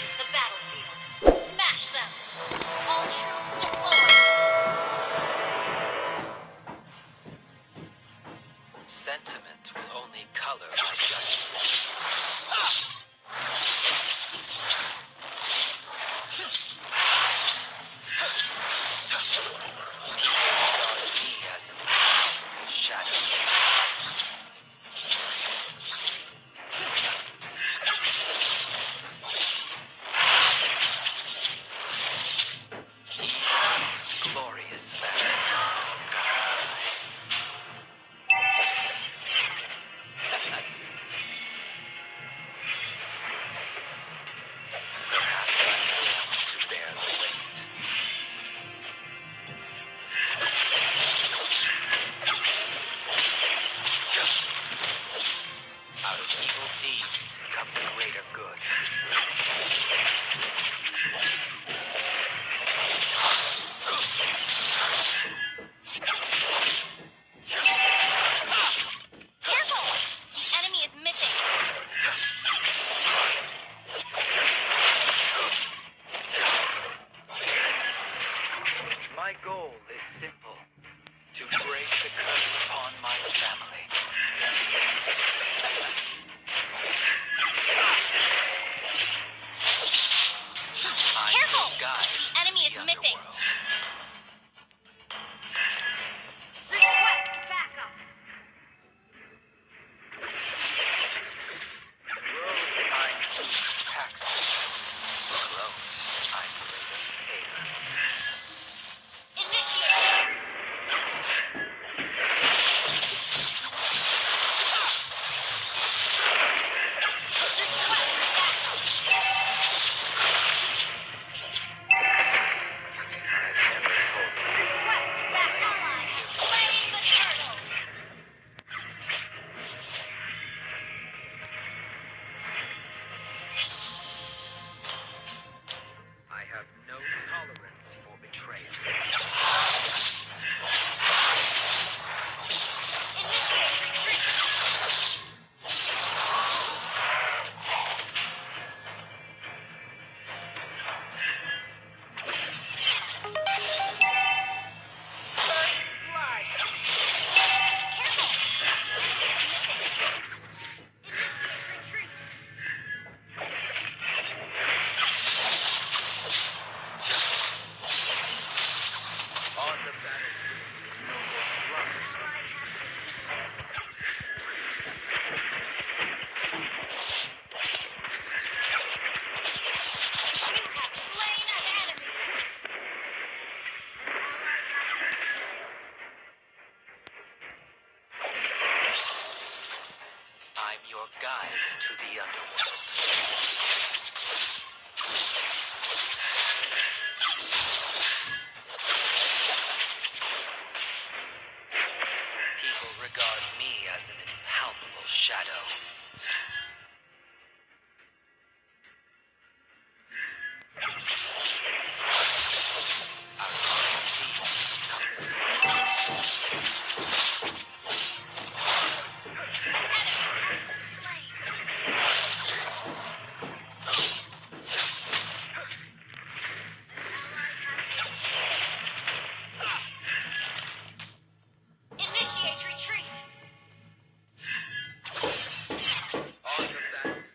reaches the battlefield. Smash them! All troops deploy! Sentiment will only color my judgment. Regard me as an impossible shadow. Glorious battle. Perhaps I live to bear the weight. Out of evil deeds comes greater good. Careful! The enemy is missing! My goal is simple. To break the curse upon my family. I Careful! will guide The enemy is the missing! underworld. Request backup! Road I'm Duke Paxton. Float I'm Raven Hair. Initiate! Request backup! Ally has slain the turtle! I have no tolerance for betrayal. Initiate retreat! First blood! Careful! Initiate retreat! On the battlefield, no more blood. You have slain an enemy! I'm your guide to the underworld. People regard me as an impalpable shadow. Our deeds come Initiate retreat! on the battlefield.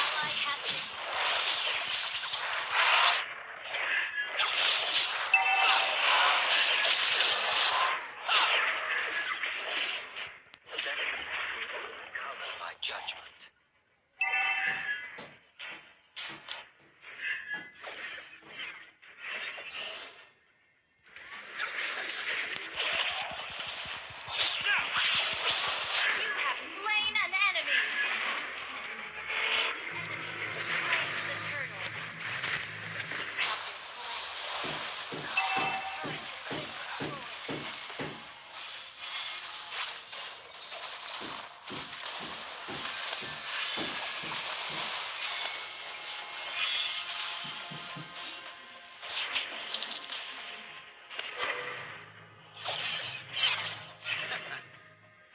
Ally has been slain. Sentiment will color my judgment. You have slain an enemy! The turtle. Have been slain. Turret has been destroyed.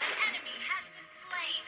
An enemy has been slain.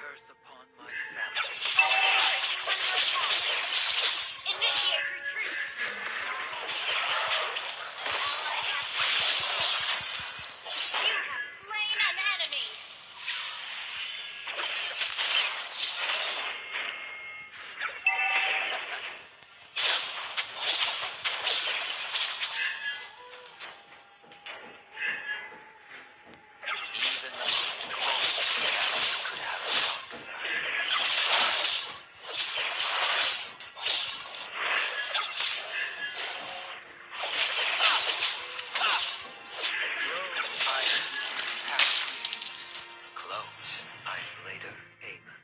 curse upon my family. Under attack. Initiate retreat. Ally has been. You have slain an enemy. Even the most glorious family could have a dark side. Close, I'm later, Amen.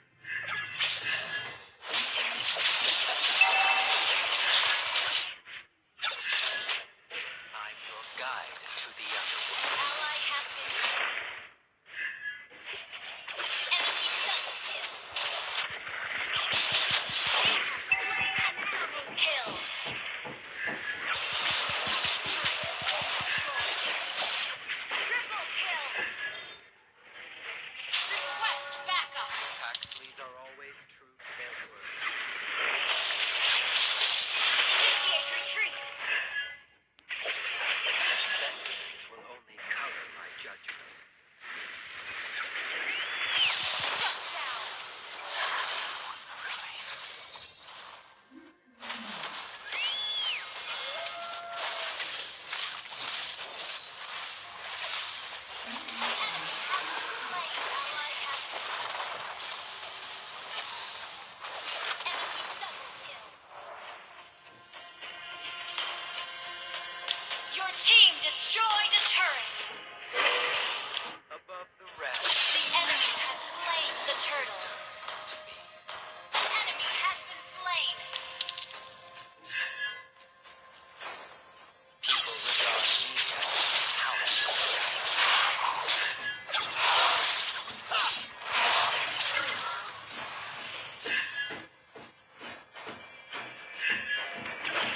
I'm your guide to the underworld. Ally has been slain. Enemy double kill. You have slain a double kill. Triple kill. Request backup. Paxleys are always true to their word. Initiate retreat. Sentiments will only color my judgment. Shut down. Enemy has been slain. Ally has been slain. Enemy double kill. Your team destroyed a turret. Above the rest, The enemy has slain the turtle. to me. Enemy has been slain. People regard me as powerful.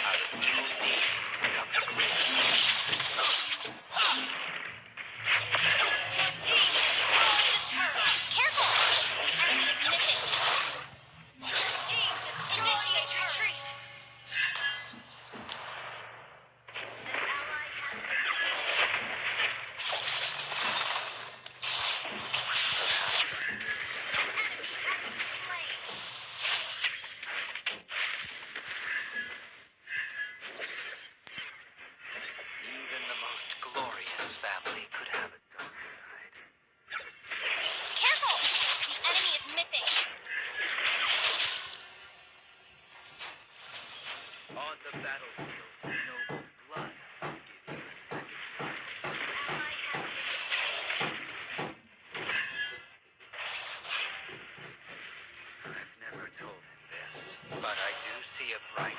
Out of evil deeds comes great. Your team destroyed a turret. Careful! Enemy missing. Your team destroyed a retreat. An ally has been slain. Even the most glorious family could have a dark side. Careful! The enemy is missing. On the battlefield, noble blood will give you a second life. Ally has been I've never told him this, but I do see a bright